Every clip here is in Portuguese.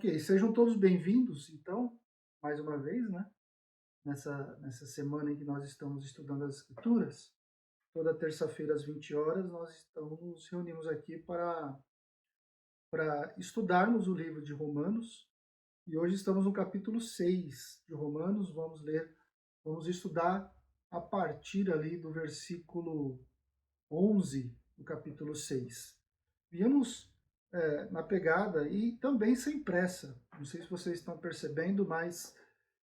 Ok, sejam todos bem-vindos, então, mais uma vez, né? Nessa semana em que nós estamos estudando as Escrituras. Toda terça-feira, às 20 horas, nós nos reunimos aqui para estudarmos o livro de Romanos. E hoje estamos no capítulo 6 de Romanos. Vamos estudar a partir ali do versículo 11 do capítulo 6. Viemos na pegada e também sem pressa. Não sei se vocês estão percebendo, mas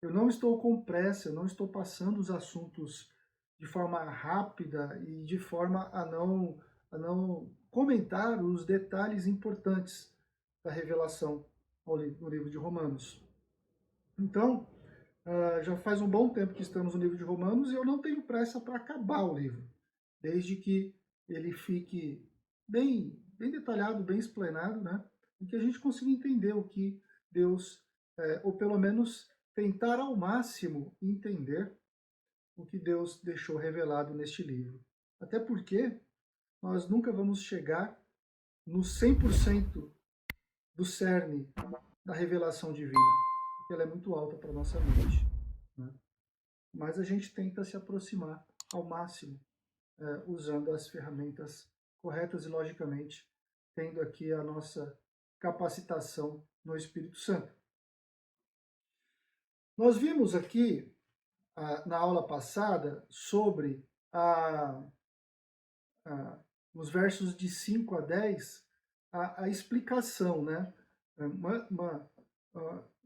eu não estou com pressa, eu não estou passando os assuntos de forma rápida e de forma a não comentar os detalhes importantes da revelação no livro de Romanos. Então, já faz um bom tempo que estamos no livro de Romanos e eu não tenho pressa para acabar o livro, desde que ele fique bem detalhado, bem explanado, né? E que a gente consiga entender o que Deus, ou pelo menos tentar ao máximo entender o que Deus deixou revelado neste livro. Até porque nós nunca vamos chegar no 100% do cerne da revelação divina, porque ela é muito alta para a nossa mente, né? Mas a gente tenta se aproximar ao máximo, usando as ferramentas corretas e, logicamente, tendo aqui a nossa capacitação no Espírito Santo. Nós vimos aqui, na aula passada, sobre nos versos de 5 a 10, a explicação, né? Uma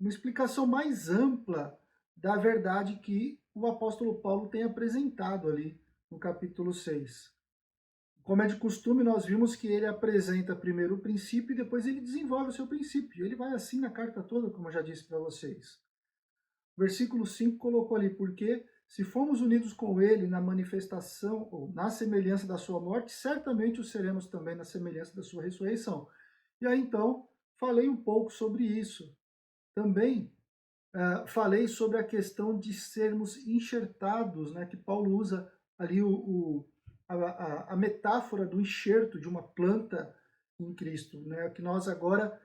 explicação mais ampla da verdade que o apóstolo Paulo tem apresentado ali no capítulo 6. Como é de costume, nós vimos que ele apresenta primeiro o princípio e depois ele desenvolve o seu princípio. Ele vai assim na carta toda, como eu já disse para vocês. O versículo 5 colocou ali, porque se fomos unidos com ele na manifestação ou na semelhança da sua morte, certamente o seremos também na semelhança da sua ressurreição. E aí então, falei um pouco sobre isso. Também falei sobre a questão de sermos enxertados, né, que Paulo usa ali a metáfora do enxerto de uma planta em Cristo, né, que nós agora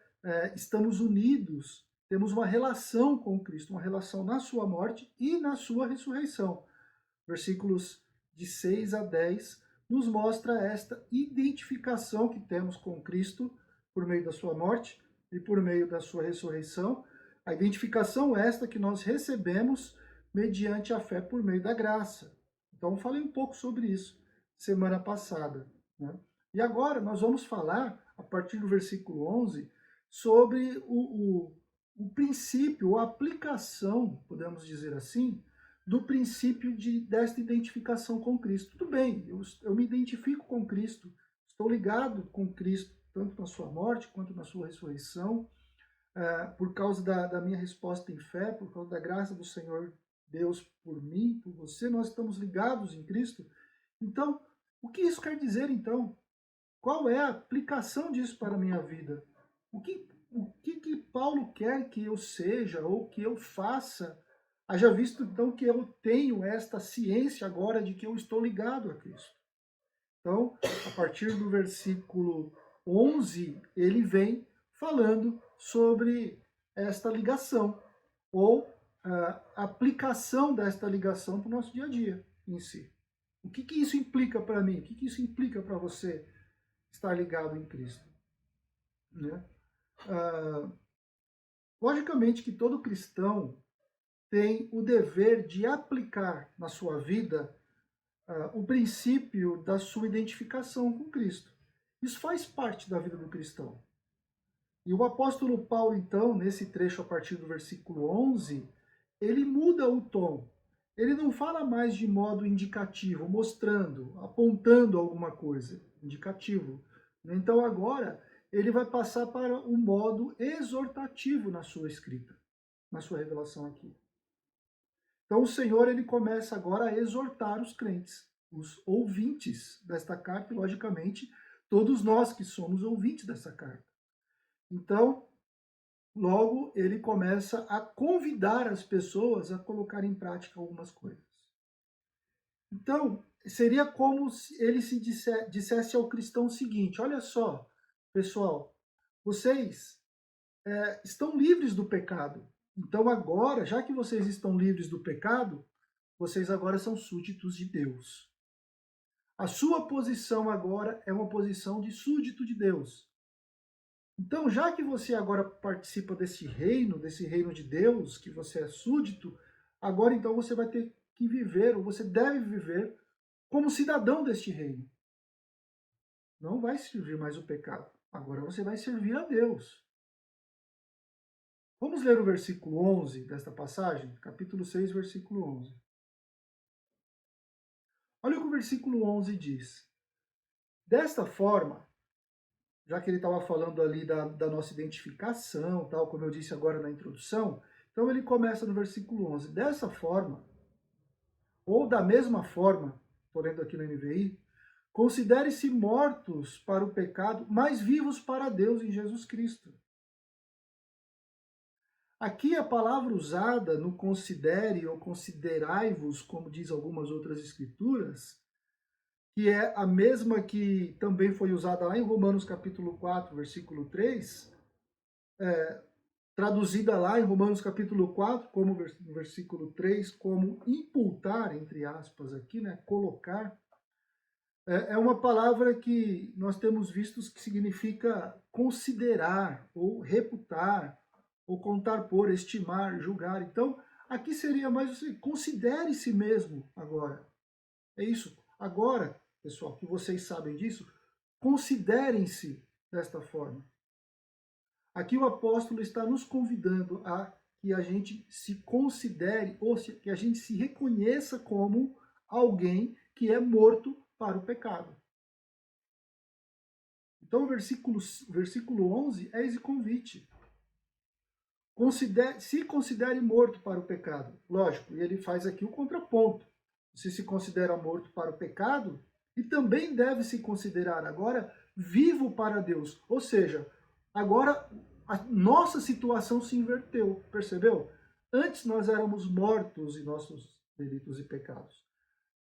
estamos unidos, temos uma relação com Cristo, uma relação na sua morte e na sua ressurreição. Versículos de 6 a 10 nos mostra esta identificação que temos com Cristo por meio da sua morte e por meio da sua ressurreição, a identificação esta que nós recebemos mediante a fé por meio da graça. Então, falei um pouco sobre isso semana passada, né? E agora nós vamos falar, a partir do versículo 11, sobre o princípio, a aplicação, podemos dizer assim, do princípio desta identificação com Cristo. Tudo bem, eu me identifico com Cristo, estou ligado com Cristo, tanto na sua morte quanto na sua ressurreição, por causa da minha resposta em fé, por causa da graça do Senhor Deus por mim, por você, nós estamos ligados em Cristo. Então, o que isso quer dizer, então? Qual é a aplicação disso para a minha vida? O que Paulo quer que eu seja ou que eu faça? Haja visto, então, que eu tenho esta ciência agora de que eu estou ligado a Cristo. Então, a partir do versículo 11, ele vem falando sobre esta ligação, ou a aplicação desta ligação para o nosso dia a dia em si. O que isso implica para mim? O que isso implica para você estar ligado em Cristo? Né? Logicamente que todo cristão tem o dever de aplicar na sua vida o princípio da sua identificação com Cristo. Isso faz parte da vida do cristão. E o apóstolo Paulo, então, nesse trecho a partir do versículo 11, ele muda o tom. Ele não fala mais de modo indicativo, mostrando, apontando alguma coisa, indicativo. Então agora ele vai passar para um modo exortativo na sua escrita, na sua revelação aqui. Então o Senhor ele começa agora a exortar os crentes, os ouvintes desta carta, e logicamente todos nós que somos ouvintes dessa carta. Então, logo ele começa a convidar as pessoas a colocar em prática algumas coisas. Então, seria como se ele dissesse ao cristão o seguinte: olha só, pessoal, vocês estão livres do pecado. Então agora, já que vocês estão livres do pecado, vocês agora são súditos de Deus. A sua posição agora é uma posição de súdito de Deus. Então, já que você agora participa desse reino de Deus, que você é súdito, agora então você vai ter que viver, ou você deve viver, como cidadão deste reino. Não vai servir mais o pecado. Agora você vai servir a Deus. Vamos ler o versículo 11 desta passagem? Capítulo 6, versículo 11. Olha o que o versículo 11 diz. Desta forma, já que ele estava falando ali da nossa identificação, tal, como eu disse agora na introdução, então ele começa no versículo 11. Dessa forma, ou da mesma forma, estou lendo aqui no NVI, considere-se mortos para o pecado, mas vivos para Deus em Jesus Cristo. Aqui a palavra usada no considere ou considerai-vos, como diz algumas outras escrituras, que é a mesma que também foi usada lá em Romanos capítulo 4, versículo 3, traduzida lá em Romanos capítulo 4, como no versículo 3, como imputar, entre aspas aqui, né, colocar, é uma palavra que nós temos visto que significa considerar, ou reputar, ou contar por, estimar, julgar. Então, aqui seria mais assim, considere-se mesmo agora. É isso. Agora, pessoal, que vocês sabem disso, considerem-se desta forma. Aqui o apóstolo está nos convidando a que a gente se considere, ou que a gente se reconheça como alguém que é morto para o pecado. Então, o versículo 11 é esse convite. Se considere morto para o pecado. Lógico, e ele faz aqui o contraponto. Você se considera morto para o pecado e também deve se considerar agora vivo para Deus. Ou seja, agora a nossa situação se inverteu, percebeu? Antes nós éramos mortos em nossos delitos e pecados.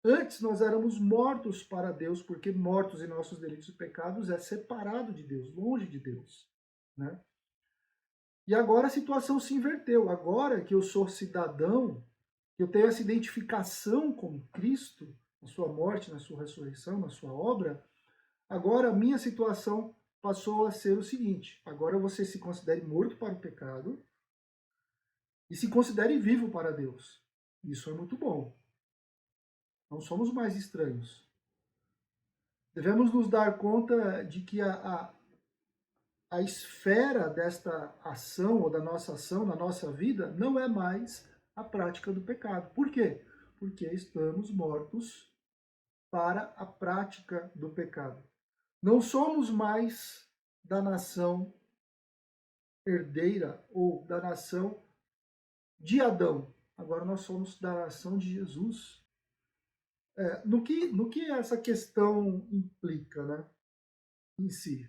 Antes nós éramos mortos para Deus, porque mortos em nossos delitos e pecados é separado de Deus, longe de Deus, né? E agora a situação se inverteu. Agora que eu sou cidadão, que eu tenho essa identificação com Cristo, na sua morte, na sua ressurreição, na sua obra, agora a minha situação passou a ser o seguinte: agora você se considere morto para o pecado e se considere vivo para Deus. Isso é muito bom. Não somos mais estranhos. Devemos nos dar conta de que a esfera desta ação, ou da nossa ação, na nossa vida, não é mais a prática do pecado. Por quê? Porque estamos mortos para a prática do pecado. Não somos mais da nação herdeira ou da nação de Adão. Agora nós somos da nação de Jesus. No que essa questão implica, né, em si?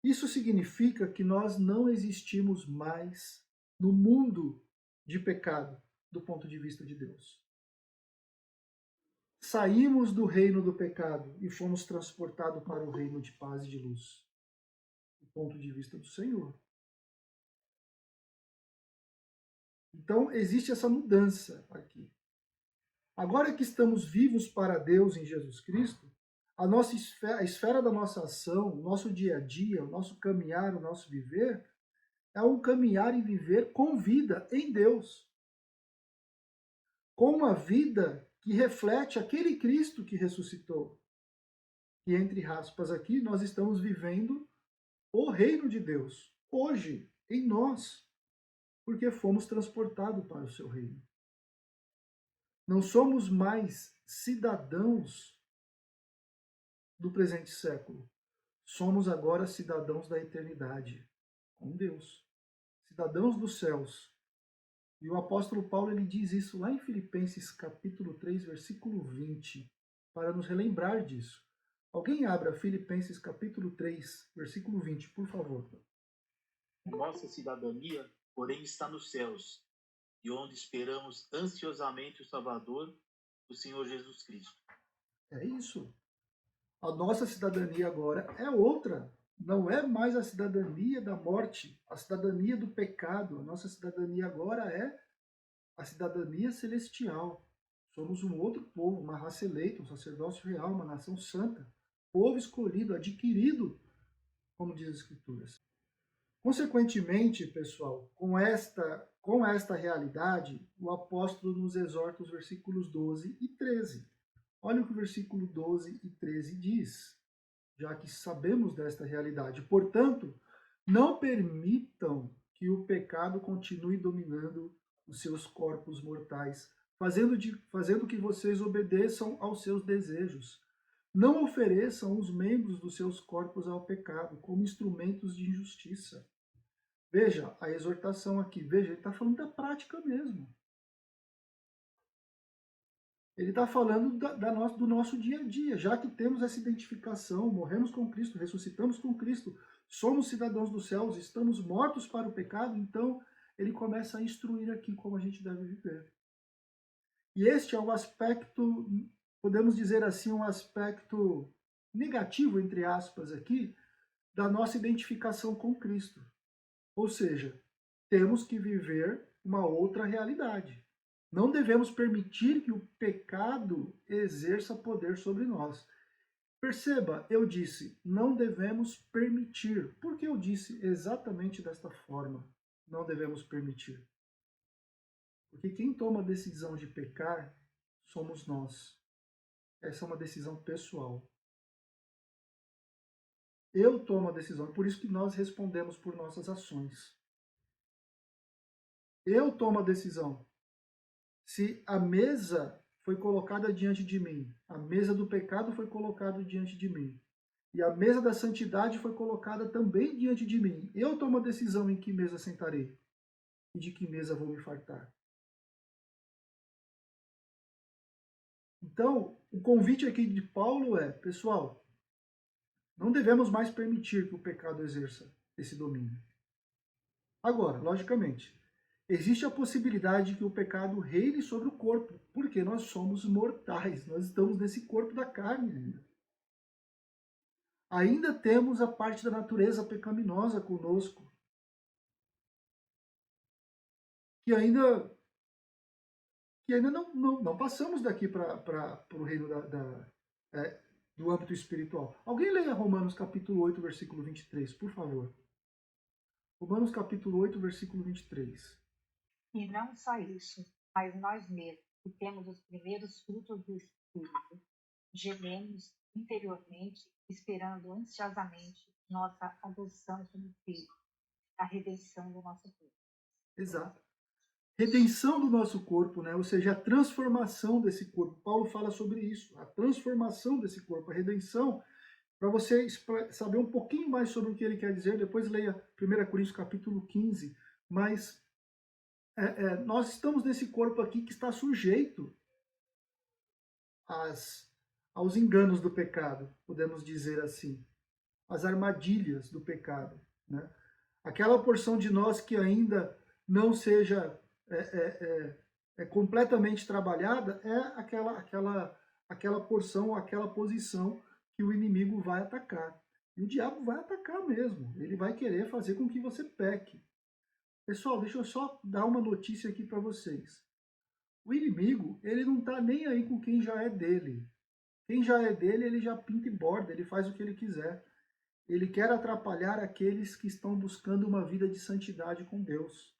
Isso significa que nós não existimos mais no mundo de pecado, do ponto de vista de Deus. Saímos do reino do pecado e fomos transportados para o reino de paz e de luz, do ponto de vista do Senhor. Então, existe essa mudança aqui. Agora que estamos vivos para Deus em Jesus Cristo, a esfera da nossa ação, o nosso dia a dia, o nosso caminhar, o nosso viver, é um caminhar e viver com vida em Deus. Com uma vida que reflete aquele Cristo que ressuscitou. E entre aspas aqui, nós estamos vivendo o reino de Deus, hoje, em nós, porque fomos transportados para o seu reino. Não somos mais cidadãos do presente século. Somos agora cidadãos da eternidade, com Deus. Cidadãos dos céus. E o apóstolo Paulo ele diz isso lá em Filipenses capítulo 3, versículo 20, para nos relembrar disso. Alguém abra Filipenses capítulo 3, versículo 20, por favor. Nossa cidadania, porém, está nos céus, de onde esperamos ansiosamente o Salvador, o Senhor Jesus Cristo. É isso. A nossa cidadania agora é outra. não é mais a cidadania da morte, a cidadania do pecado. A nossa cidadania agora é a cidadania celestial. Somos um outro povo, uma raça eleita, um sacerdócio real, uma nação santa, povo escolhido, adquirido, como diz as Escrituras. Consequentemente, pessoal, com esta realidade, o apóstolo nos exorta os versículos 12 e 13. Olha o que o versículo 12 e 13 diz, já que sabemos desta realidade. Portanto, não permitam que o pecado continue dominando os seus corpos mortais, fazendo que vocês obedeçam aos seus desejos. Não ofereçam os membros dos seus corpos ao pecado como instrumentos de injustiça. Veja a exortação aqui. Veja, ele está falando da prática mesmo. Ele está falando do nosso dia a dia, já que temos essa identificação, morremos com Cristo, ressuscitamos com Cristo, somos cidadãos dos céus, estamos mortos para o pecado, então ele começa a instruir aqui como a gente deve viver. E este é um aspecto, podemos dizer assim, um aspecto negativo, entre aspas, aqui, da nossa identificação com Cristo. Ou seja, temos que viver uma outra realidade. Não devemos permitir que o pecado exerça poder sobre nós. Perceba, eu disse, não devemos permitir. Por que eu disse exatamente desta forma? Não devemos permitir. Porque quem toma a decisão de pecar somos nós. Essa é uma decisão pessoal. Eu tomo a decisão, por isso que nós respondemos por nossas ações. Eu tomo a decisão. Se a mesa foi colocada diante de mim, a mesa do pecado foi colocada diante de mim, e a mesa da santidade foi colocada também diante de mim, eu tomo a decisão em que mesa sentarei e de que mesa vou me fartar. Então, o convite aqui de Paulo é, pessoal, não devemos mais permitir que o pecado exerça esse domínio. Agora, logicamente, existe a possibilidade de que o pecado reine sobre o corpo, porque nós somos mortais, nós estamos nesse corpo da carne ainda. Ainda temos a parte da natureza pecaminosa conosco, que ainda não passamos daqui para o reino do âmbito espiritual. Alguém leia Romanos capítulo 8, versículo 23, por favor. Romanos capítulo 8, versículo 23. E não só isso, mas nós mesmos, que temos os primeiros frutos do Espírito, gememos interiormente, esperando ansiosamente nossa adoção como filho, a redenção do nosso corpo. Exato. Redenção do nosso corpo, né? Ou seja, a transformação desse corpo. Paulo fala sobre isso, a transformação desse corpo, a redenção. Para você saber um pouquinho mais sobre o que ele quer dizer, depois leia 1 Coríntios capítulo 15, mas nós estamos nesse corpo aqui que está sujeito aos enganos do pecado, podemos dizer assim, às armadilhas do pecado, né? Aquela porção de nós que ainda não seja completamente trabalhada é aquela porção, aquela posição que o inimigo vai atacar. E o diabo vai atacar mesmo, ele vai querer fazer com que você peque. Pessoal, deixa eu só dar uma notícia aqui para vocês. O inimigo, ele não está nem aí com quem já é dele. Quem já é dele, ele já pinta e borda, ele faz o que ele quiser. Ele quer atrapalhar aqueles que estão buscando uma vida de santidade com Deus.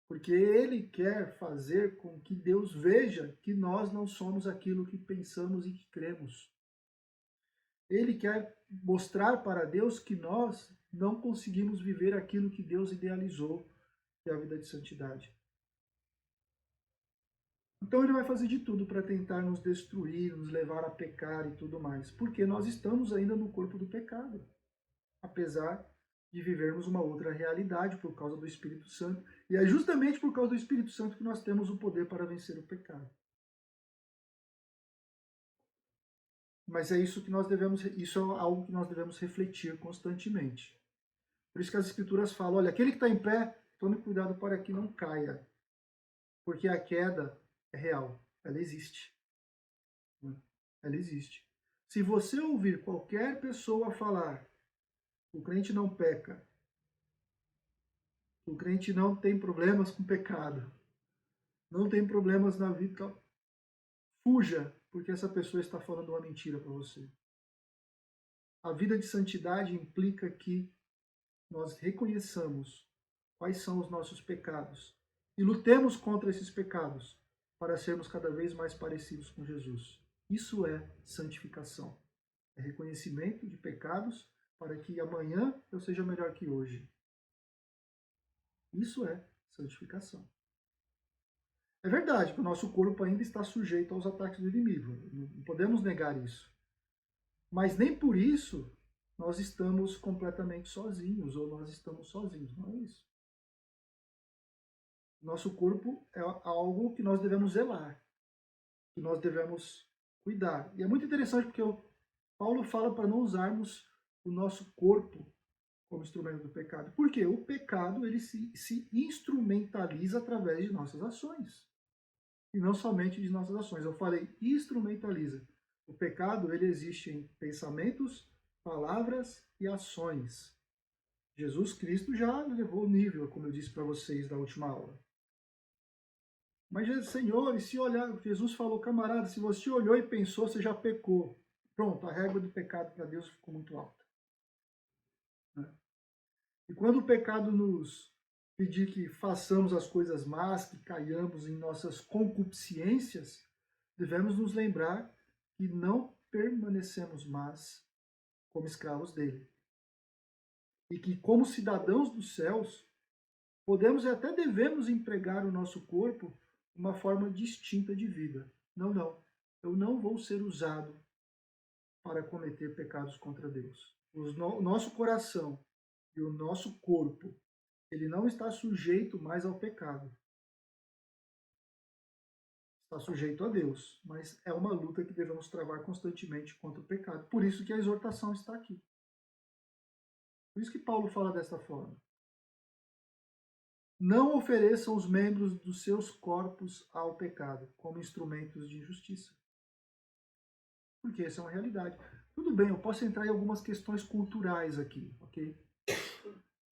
Porque ele quer fazer com que Deus veja que nós não somos aquilo que pensamos e que cremos. Ele quer mostrar para Deus que nós não conseguimos viver aquilo que Deus idealizou, que é a vida de santidade. Então ele vai fazer de tudo para tentar nos destruir, nos levar a pecar e tudo mais, porque nós estamos ainda no corpo do pecado, apesar de vivermos uma outra realidade por causa do Espírito Santo. E é justamente por causa do Espírito Santo que nós temos o poder para vencer o pecado. Mas é isso que isso é algo que nós devemos refletir constantemente. Por isso que as Escrituras falam, olha, aquele que está em pé, tome cuidado para que não caia, porque a queda é real, ela existe. Ela existe. Se você ouvir qualquer pessoa falar, o crente não peca, o crente não tem problemas com pecado, não tem problemas na vida, fuja, porque essa pessoa está falando uma mentira para você. A vida de santidade implica que nós reconheçamos quais são os nossos pecados e lutemos contra esses pecados para sermos cada vez mais parecidos com Jesus. Isso é santificação. É reconhecimento de pecados para que amanhã eu seja melhor que hoje. Isso é santificação. É verdade que o nosso corpo ainda está sujeito aos ataques do inimigo. Não podemos negar isso. Mas nem por isso nós estamos completamente sozinhos, ou nós estamos sozinhos. Não é isso. Nosso corpo é algo que nós devemos zelar, que nós devemos cuidar. E é muito interessante porque Paulo fala para não usarmos o nosso corpo como instrumento do pecado. Por quê? O pecado ele se instrumentaliza através de nossas ações. E não somente de nossas ações. Eu falei instrumentaliza. O pecado ele existe em pensamentos, palavras e ações. Jesus Cristo já levou o nível, como eu disse para vocês da última aula. Mas, Senhor, e se olhar, Jesus falou, camarada, se você olhou e pensou, você já pecou. Pronto, a régua do pecado para Deus ficou muito alta. E quando o pecado nos pedir que façamos as coisas más, que caiamos em nossas concupiscências, devemos nos lembrar que não permanecemos mais como escravos dele. E que, como cidadãos dos céus, podemos e até devemos empregar o nosso corpo de uma forma distinta de vida. Não. Eu não vou ser usado para cometer pecados contra Deus. O nosso coração e o nosso corpo, ele não está sujeito mais ao pecado. Está sujeito a Deus, mas é uma luta que devemos travar constantemente contra o pecado. Por isso que a exortação está aqui. Por isso que Paulo fala desta forma. Não ofereçam os membros dos seus corpos ao pecado como instrumentos de injustiça. Porque essa é uma realidade. Tudo bem, eu posso entrar em algumas questões culturais aqui, ok?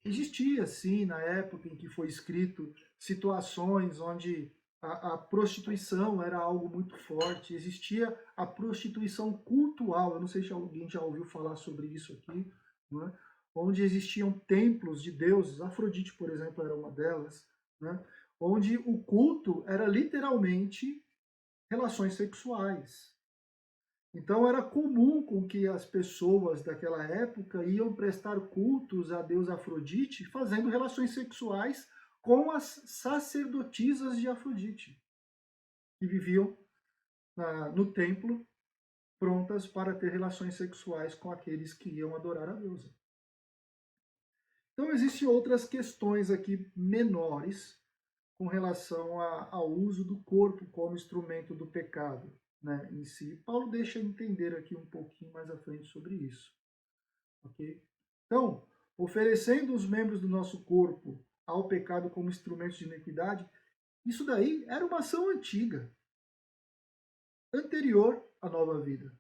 Existia, sim, na época em que foi escrito, situações onde a prostituição era algo muito forte. Existia a prostituição cultural. Eu não sei se alguém já ouviu falar sobre isso aqui, não é? Onde existiam templos de deuses. Afrodite, por exemplo, era uma delas, né? Onde o culto era literalmente relações sexuais. Então era comum com que as pessoas daquela época iam prestar cultos a deus Afrodite fazendo relações sexuais com as sacerdotisas de Afrodite, que viviam no templo prontas para ter relações sexuais com aqueles que iam adorar a deusa. Então existem outras questões aqui menores com relação ao uso do corpo como instrumento do pecado. Né, em si. Paulo deixa entender aqui um pouquinho mais à frente sobre isso. Okay? Então, oferecendo os membros do nosso corpo ao pecado como instrumentos de iniquidade, isso daí era uma ação antiga, anterior à nova vida.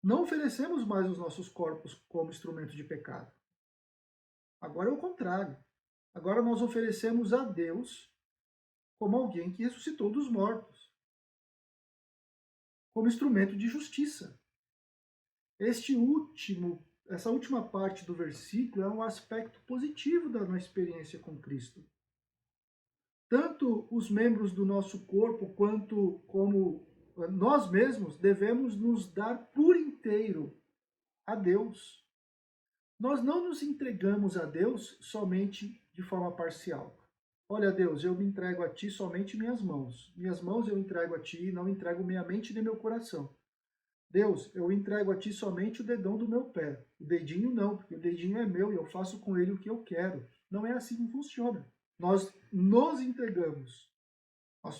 Não oferecemos mais os nossos corpos como instrumento de pecado. Agora é o contrário. Agora nós oferecemos a Deus como alguém que ressuscitou dos mortos, como instrumento de justiça. Essa última parte do versículo é um aspecto positivo da nossa experiência com Cristo. Tanto os membros do nosso corpo quanto como nós mesmos devemos nos dar por inteiro a Deus. Nós não nos entregamos a Deus somente de forma parcial. Olha, Deus, eu me entrego a Ti somente minhas mãos. Minhas mãos eu entrego a Ti, não entrego minha mente nem meu coração. Deus, eu entrego a Ti somente o dedão do meu pé. O dedinho não, porque o dedinho é meu e eu faço com ele o que eu quero. Não é assim que funciona. Nós nos entregamos.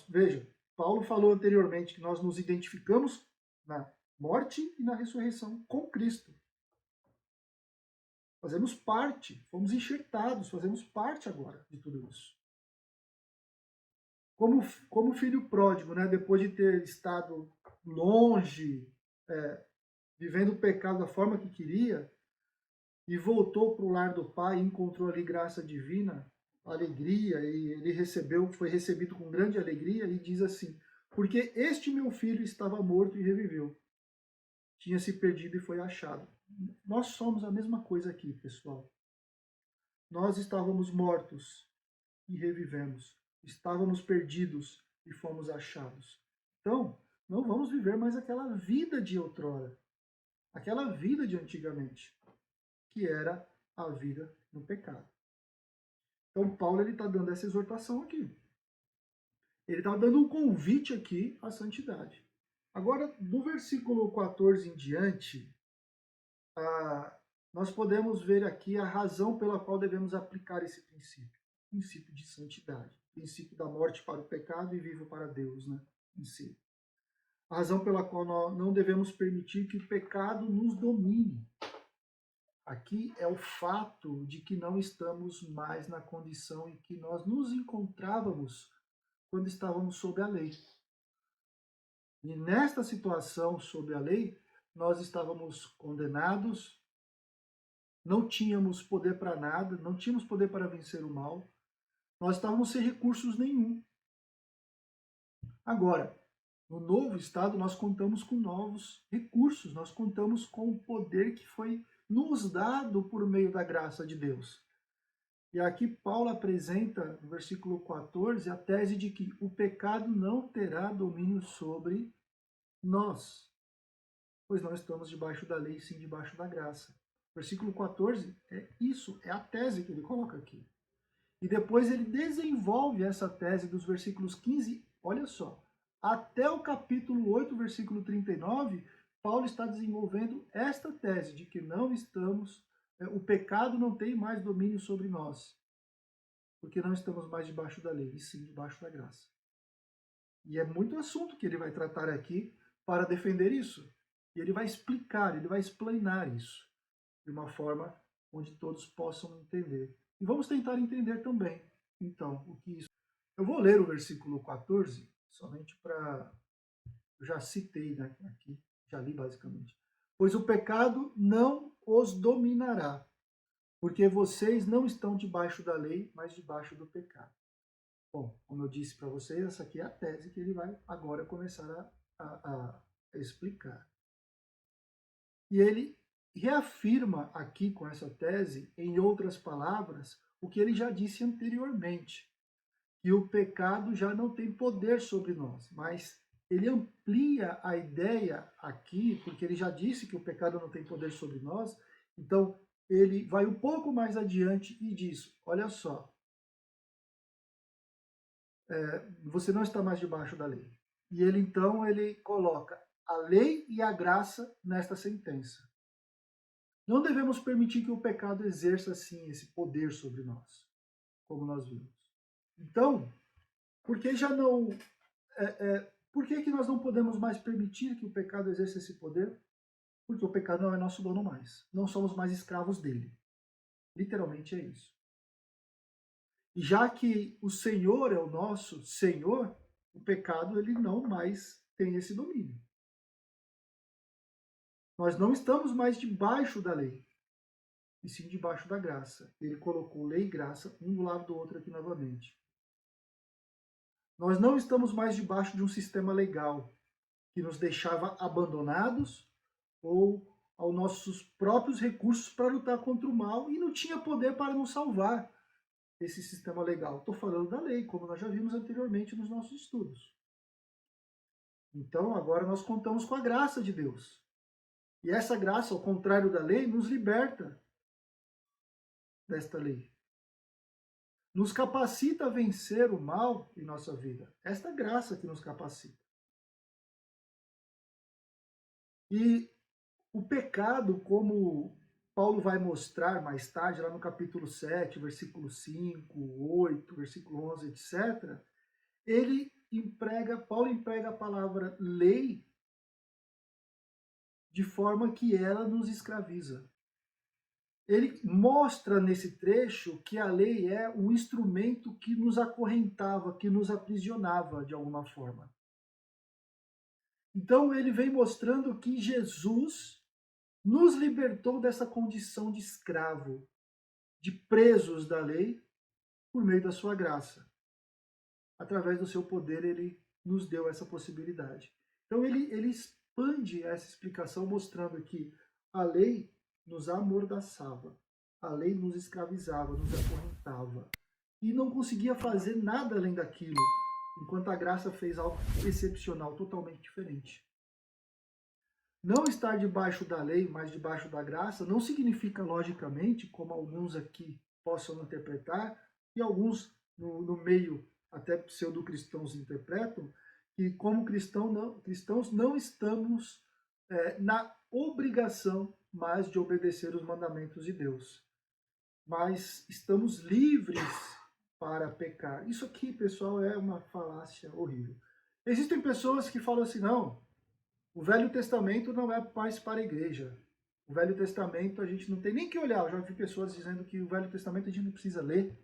Veja, Paulo falou anteriormente que nós nos identificamos na morte e na ressurreição com Cristo. Fazemos parte, fomos enxertados, fazemos parte agora de tudo isso. Como filho pródigo, né, depois de ter estado longe, vivendo o pecado da forma que queria, e voltou para o lar do Pai e encontrou ali graça divina, alegria, e ele foi recebido com grande alegria, e diz assim: porque este meu filho estava morto e reviveu, tinha se perdido e foi achado. Nós somos a mesma coisa aqui, pessoal. Nós estávamos mortos e revivemos. Estávamos perdidos e fomos achados. Então, não vamos viver mais aquela vida de outrora, aquela vida de antigamente, que era a vida no pecado. Então, Paulo está dando essa exortação aqui. Ele está dando um convite aqui à santidade. Agora, do versículo 14 em diante, nós podemos ver aqui a razão pela qual devemos aplicar esse princípio. O princípio de santidade. O princípio da morte para o pecado e vivo para Deus, né, em si. A razão pela qual nós não devemos permitir que o pecado nos domine. Aqui é o fato de que não estamos mais na condição em que nós nos encontrávamos quando estávamos sob a lei. E nesta situação, sob a lei, nós estávamos condenados, não tínhamos poder para nada, não tínhamos poder para vencer o mal, nós estávamos sem recursos nenhum. Agora, no novo estado, nós contamos com novos recursos, nós contamos com o poder que foi nos dado por meio da graça de Deus. E aqui Paulo apresenta, no versículo 14, a tese de que o pecado não terá domínio sobre nós, pois não estamos debaixo da lei, sim debaixo da graça. Versículo 14 é isso, é a tese que ele coloca aqui. E depois ele desenvolve essa tese dos versículos 15, olha só, até o capítulo 8, versículo 39, Paulo está desenvolvendo esta tese de que não estamos, o pecado não tem mais domínio sobre nós, porque não estamos mais debaixo da lei, e sim debaixo da graça. E é muito assunto que ele vai tratar aqui para defender isso. E ele vai explicar, ele vai explanar isso de uma forma onde todos possam entender. E vamos tentar entender também, então, o que isso... Eu vou ler o versículo 14, somente para... Eu já citei, né, aqui, já li basicamente. Pois o pecado não os dominará, porque vocês não estão debaixo da lei, mas debaixo do pecado. Bom, como eu disse para vocês, essa aqui é a tese que ele vai agora começar a explicar. E ele reafirma aqui com essa tese, em outras palavras, o que ele já disse anteriormente, que o pecado já não tem poder sobre nós, mas ele amplia a ideia aqui, porque ele já disse que o pecado não tem poder sobre nós, então ele vai um pouco mais adiante e diz, olha só, você não está mais debaixo da lei. E ele então ele coloca a lei e a graça nesta sentença. Não devemos permitir que o pecado exerça, assim, esse poder sobre nós, como nós vimos. Então, por que já não... por que nós não podemos mais permitir que o pecado exerça esse poder? Porque o pecado não é nosso dono mais. Não somos mais escravos dele. Literalmente é isso. E já que o Senhor é o nosso Senhor, o pecado ele não mais tem esse domínio. Nós não estamos mais debaixo da lei, e sim debaixo da graça. Ele colocou lei e graça um do lado do outro aqui novamente. Nós não estamos mais debaixo de um sistema legal que nos deixava abandonados ou aos nossos próprios recursos para lutar contra o mal e não tinha poder para nos salvar. Esse sistema legal. Estou falando da lei, como nós já vimos anteriormente nos nossos estudos. Então, agora nós contamos com a graça de Deus. E essa graça, ao contrário da lei, nos liberta desta lei. Nos capacita a vencer o mal em nossa vida. Esta graça que nos capacita. E o pecado, como Paulo vai mostrar mais tarde, lá no capítulo 7, versículo 5, 8, versículo 11, etc., Paulo emprega a palavra lei de forma que ela nos escraviza. Ele mostra nesse trecho que a lei é um instrumento que nos acorrentava, que nos aprisionava de alguma forma. Então ele vem mostrando que Jesus nos libertou dessa condição de escravo, de presos da lei, por meio da sua graça. Através do seu poder, ele nos deu essa possibilidade. Então, ele expande essa explicação, mostrando que a lei nos amordaçava, a lei nos escravizava, nos acorrentava, e não conseguia fazer nada além daquilo, enquanto a graça fez algo excepcional, totalmente diferente. Não estar debaixo da lei, mas debaixo da graça, não significa, logicamente, como alguns aqui possam interpretar, e alguns no meio até pseudo-cristãos interpretam, que como cristãos não estamos na obrigação mais de obedecer os mandamentos de Deus, mas estamos livres para pecar. Isso aqui, pessoal, é uma falácia horrível. Existem pessoas que falam assim, não, o Velho Testamento não é mais para a igreja. O Velho Testamento a gente não tem nem que olhar. Eu já vi pessoas dizendo que o Velho Testamento a gente não precisa ler,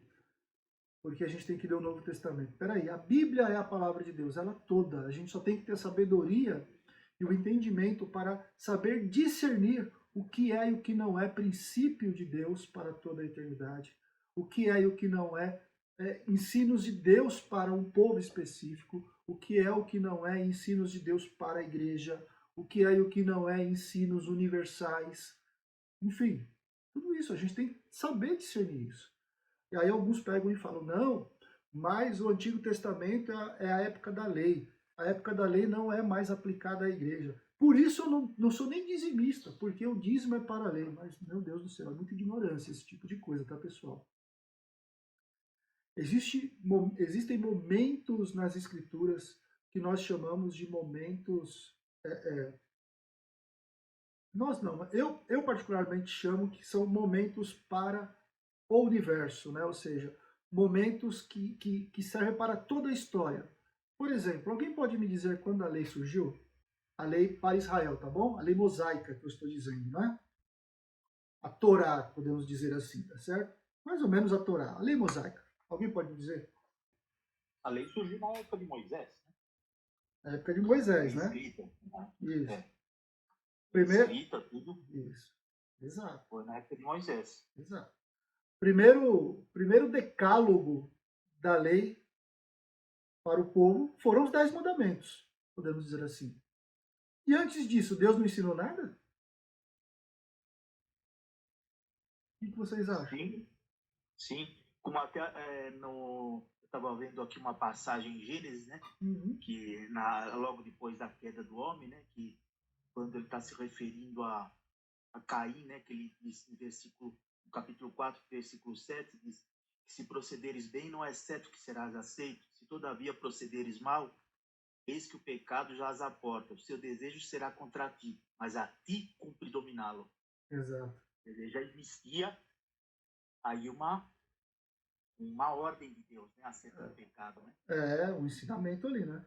porque a gente tem que ler o Novo Testamento. Peraí, a Bíblia é a palavra de Deus, ela toda. A gente só tem que ter a sabedoria e o entendimento para saber discernir o que é e o que não é princípio de Deus para toda a eternidade. O que é e o que não é, ensinos de Deus para um povo específico. O que é o que não é ensinos de Deus para a igreja. O que é e o que não é ensinos universais. Enfim, tudo isso. A gente tem que saber discernir isso. E aí alguns pegam e falam, não, mas o Antigo Testamento é a época da lei. A época da lei não é mais aplicada à igreja. Por isso eu não sou nem dizimista, porque o dízimo é para a lei. Mas, meu Deus do céu, é muita ignorância esse tipo de coisa, tá, pessoal? Existem momentos nas Escrituras que nós chamamos de momentos... nós não, eu particularmente chamo que são momentos para o universo, né? Ou seja, momentos que servem para toda a história. Por exemplo, alguém pode me dizer quando a lei surgiu? A lei para Israel, tá bom? A lei mosaica que eu estou dizendo, né? A Torá, podemos dizer assim, tá certo? Mais ou menos a Torá, a lei mosaica. Alguém pode me dizer? A lei surgiu na época de Moisés, né? Na época de Moisés, né? Escrita, né? Isso. Primeiro... Escrita, tudo. Isso. Exato. Foi na época de Moisés. Exato. Primeiro decálogo da lei para o povo foram os 10 mandamentos, podemos dizer assim. E antes disso, Deus não ensinou nada? O que vocês acham? Sim, sim. Como até eu estava vendo aqui uma passagem em Gênesis, né? Uhum. Que logo depois da queda do homem, né? Que quando ele está se referindo a Caim, né? Que ele diz no capítulo 4, versículo 7, diz que se procederes bem, não é certo que serás aceito. Se todavia procederes mal, eis que o pecado já as aporta. O seu desejo será contra ti, mas a ti cumpre dominá-lo. Exato. Ele já existia aí uma ordem de Deus, né, acerca do pecado, né? Um ensinamento ali, né?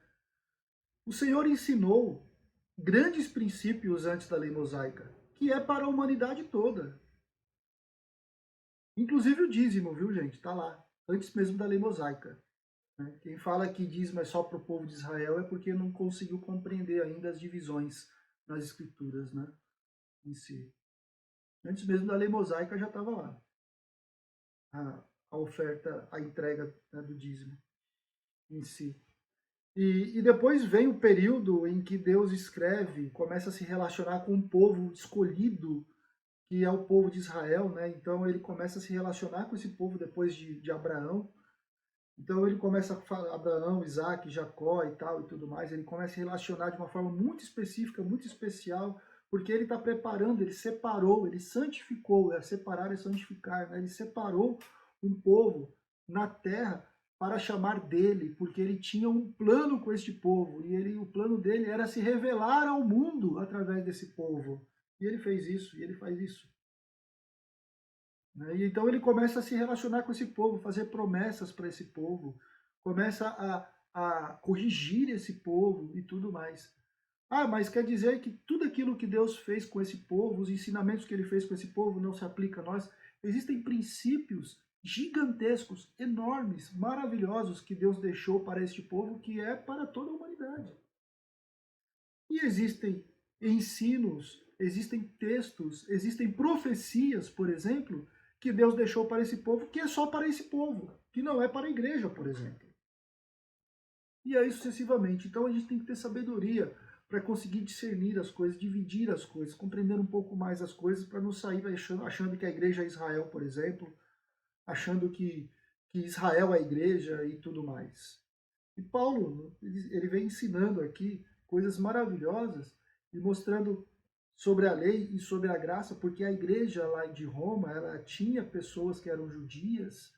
O Senhor ensinou grandes princípios antes da lei mosaica, que é para a humanidade toda. Inclusive o dízimo, viu, gente? Tá lá, antes mesmo da lei mosaica. Quem fala que dízimo é só para o povo de Israel é porque não conseguiu compreender ainda as divisões nas escrituras, né? Em si. Antes mesmo da lei mosaica já estava lá. A oferta, a entrega, né, do dízimo em si. E depois vem o período em que Deus escreve, começa a se relacionar com um povo escolhido, que é o povo de Israel, né? Então ele começa a se relacionar com esse povo depois de Abraão. Então ele começa a falar Abraão, Isaac, Jacó e tal e tudo mais. Ele começa a se relacionar de uma forma muito específica, muito especial, porque ele está preparando, ele separou, ele santificou, separar e santificar, né? Ele separou um povo na terra para chamar dele, porque ele tinha um plano com este povo, e o plano dele era se revelar ao mundo através desse povo. E ele fez isso, e ele faz isso. E então ele começa a se relacionar com esse povo, fazer promessas para esse povo, começa a corrigir esse povo e tudo mais. Mas quer dizer que tudo aquilo que Deus fez com esse povo, os ensinamentos que ele fez com esse povo não se aplica a nós? Existem princípios gigantescos, enormes, maravilhosos que Deus deixou para este povo, que é para toda a humanidade. E existem ensinos existem textos, existem profecias, por exemplo, que Deus deixou para esse povo, que é só para esse povo, que não é para a igreja, por exemplo. E aí sucessivamente. Então a gente tem que ter sabedoria para conseguir discernir as coisas, dividir as coisas, compreender um pouco mais as coisas, para não sair achando que a igreja é Israel, por exemplo, achando que Israel é a igreja e tudo mais. E Paulo, ele vem ensinando aqui coisas maravilhosas e mostrando sobre a lei e sobre a graça, porque a igreja lá de Roma, ela tinha pessoas que eram judias,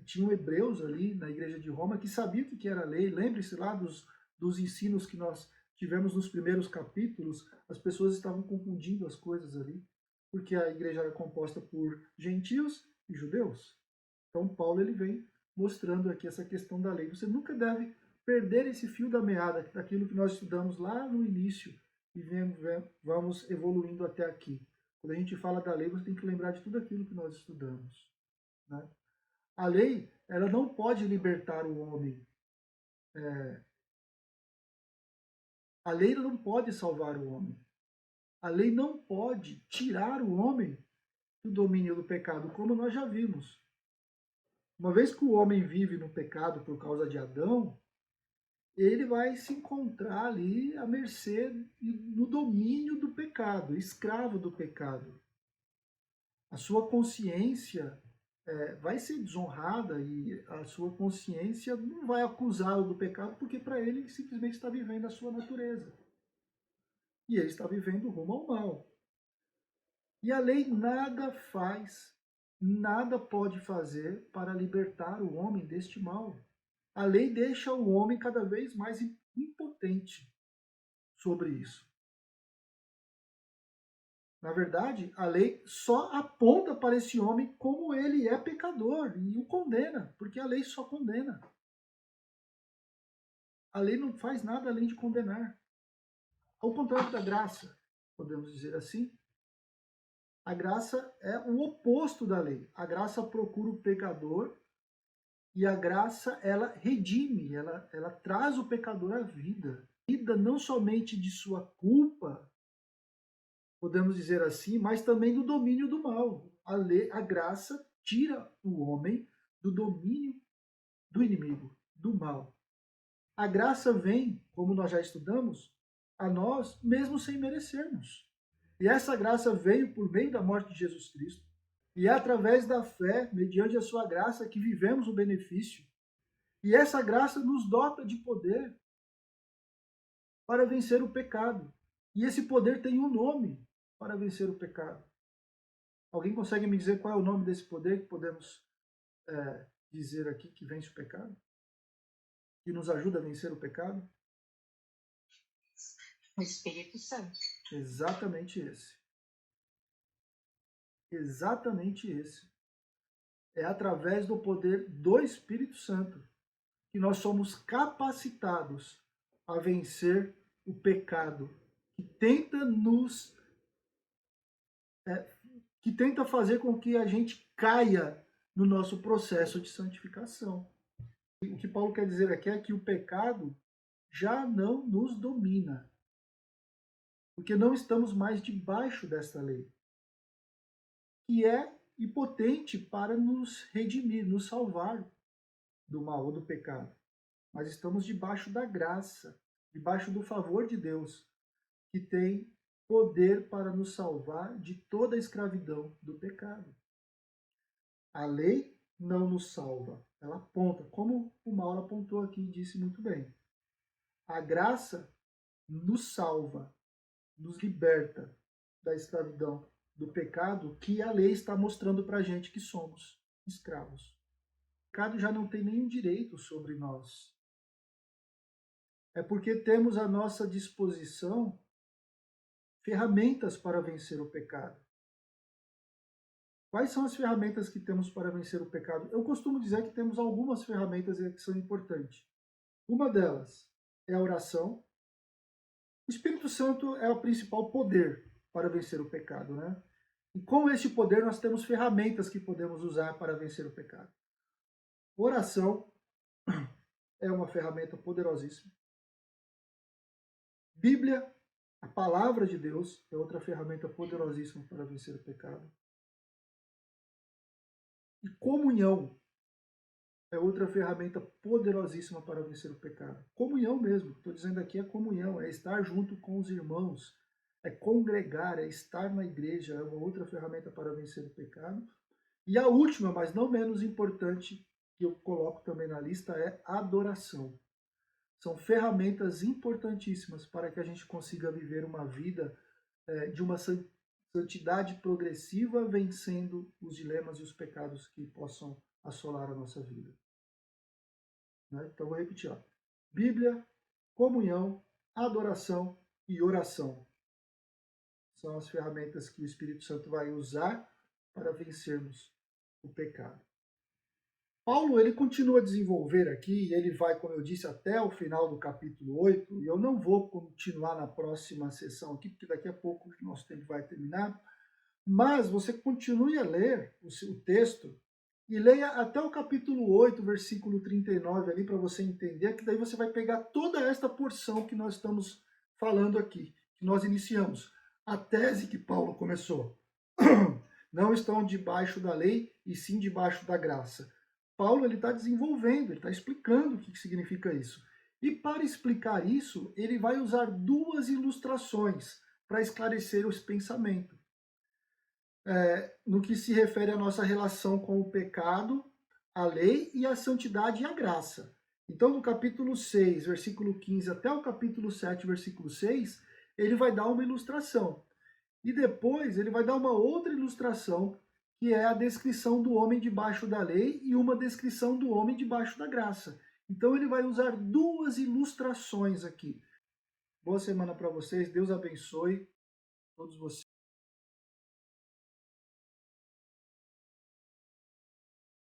tinham hebreus ali na igreja de Roma que sabiam o que era a lei. Lembre-se lá dos ensinos que nós tivemos nos primeiros capítulos, as pessoas estavam confundindo as coisas ali, porque a igreja era composta por gentios e judeus. Então Paulo ele vem mostrando aqui essa questão da lei. Você nunca deve perder esse fio da meada daquilo que nós estudamos lá no início e vamos evoluindo até aqui. Quando a gente fala da lei, você tem que lembrar de tudo aquilo que nós estudamos, né? A lei, ela não pode libertar o homem. A lei não pode salvar o homem. A lei não pode tirar o homem do domínio do pecado, como nós já vimos. Uma vez que o homem vive no pecado por causa de Adão, ele vai se encontrar ali à mercê e no domínio do pecado, escravo do pecado. A sua consciência vai ser desonrada e a sua consciência não vai acusá-lo do pecado, porque para ele simplesmente está vivendo a sua natureza. E ele está vivendo rumo ao mal. E a lei nada faz, nada pode fazer para libertar o homem deste mal. A lei deixa o homem cada vez mais impotente sobre isso. Na verdade, a lei só aponta para esse homem como ele é pecador e o condena, porque a lei só condena. A lei não faz nada além de condenar. Ao contrário da graça, podemos dizer assim, a graça é o oposto da lei. A graça procura o pecador e a graça, ela redime, ela traz o pecador à vida. Vida não somente de sua culpa, podemos dizer assim, mas também do domínio do mal. A graça tira o homem do domínio do inimigo, do mal. A graça vem, como nós já estudamos, a nós mesmo sem merecermos. E essa graça veio por meio da morte de Jesus Cristo. E é através da fé, mediante a sua graça, que vivemos o benefício. E essa graça nos dota de poder para vencer o pecado. E esse poder tem um nome para vencer o pecado. Alguém consegue me dizer qual é o nome desse poder que podemos dizer aqui que vence o pecado? Que nos ajuda a vencer o pecado? O Espírito Santo. Exatamente esse. Exatamente esse. É através do poder do Espírito Santo que nós somos capacitados a vencer o pecado que tenta fazer com que a gente caia no nosso processo de santificação. O que Paulo quer dizer aqui é que o pecado já não nos domina, porque não estamos mais debaixo desta lei, que é impotente para nos redimir, nos salvar do mal ou do pecado. Mas estamos debaixo da graça, debaixo do favor de Deus, que tem poder para nos salvar de toda a escravidão do pecado. A lei não nos salva, ela aponta, como o Mauro apontou aqui e disse muito bem. A graça nos salva, nos liberta da escravidão do pecado que a lei está mostrando para a gente que somos escravos. O pecado já não tem nenhum direito sobre nós. É porque temos à nossa disposição ferramentas para vencer o pecado. Quais são as ferramentas que temos para vencer o pecado? Eu costumo dizer que temos algumas ferramentas que são importantes. Uma delas é a oração. O Espírito Santo é o principal poder para vencer o pecado, né? E com este poder nós temos ferramentas que podemos usar para vencer o pecado. Oração é uma ferramenta poderosíssima. Bíblia A palavra de Deus é outra ferramenta poderosíssima para vencer o pecado. E comunhão é outra ferramenta poderosíssima para vencer o pecado. Comunhão mesmo, estou dizendo aqui é comunhão, é estar junto com os irmãos, é congregar, é estar na igreja, é uma outra ferramenta para vencer o pecado. E a última, mas não menos importante, que eu coloco também na lista, é adoração. São ferramentas importantíssimas para que a gente consiga viver uma vida de uma santidade progressiva, vencendo os dilemas e os pecados que possam assolar a nossa vida. Né? Então, vou repetir. Ó. Bíblia, comunhão, adoração e oração. São as ferramentas que o Espírito Santo vai usar para vencermos o pecado. Paulo ele continua a desenvolver aqui, e ele vai, como eu disse, até o final do capítulo 8, e eu não vou continuar na próxima sessão aqui, porque daqui a pouco o nosso tempo vai terminar, mas você continue a ler o texto e leia até o capítulo 8, versículo 39 ali, para você entender, que daí você vai pegar toda esta porção que nós estamos falando aqui, que nós iniciamos. A tese que Paulo começou. Não estão debaixo da lei, e sim debaixo da graça. Paulo ele está desenvolvendo, ele está explicando o que significa isso. E para explicar isso, ele vai usar duas ilustrações para esclarecer esse pensamento. No que se refere à nossa relação com o pecado, a lei e a santidade e a graça. Então, do capítulo 6, versículo 15, até o capítulo 7, versículo 6, ele vai dar uma ilustração. E depois ele vai dar uma outra ilustração, que é a descrição do homem debaixo da lei e uma descrição do homem debaixo da graça. Então ele vai usar duas ilustrações aqui. Boa semana para vocês, Deus abençoe todos vocês.